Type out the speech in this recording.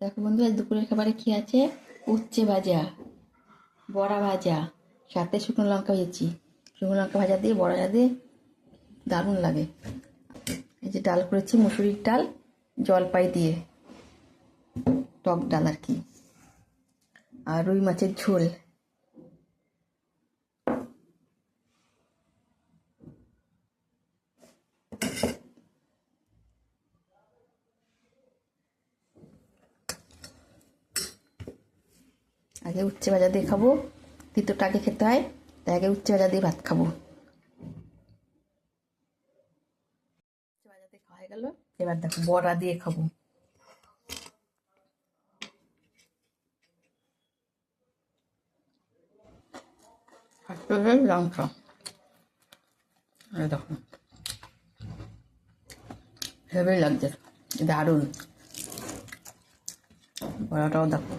দেখো বন্ধু, আজ দুপুরের খাবারে কি আছে? উচ্ছে ভাজা, বড়া ভাজা, সাথে শুকনো লঙ্কা ভেজেছি। শুকনো লঙ্কা ভাজা দিয়ে বড়া ভাজা দিয়ে দারুণ লাগে। এই যে ডাল করেছি, মুসুরির ডাল, জলপাই দিয়ে, টক ডাল আর কি, আর রুই মাছের ঝোল। আগে উচ্ছে ভাজা দিয়ে খাবো, তিতোটা আগে খেতে হয়, তাই আগে উচ্ছে ভাজা দিয়ে ভাত খাবো। উচ্ছে ভাজা দিয়ে খাওয়া হয়ে গেল, এবার দেখো বড়া দিয়ে খাবো। লঙ্কা, দেখো হেভি লাগছে, দারুণ। বড়াটাও দেখো।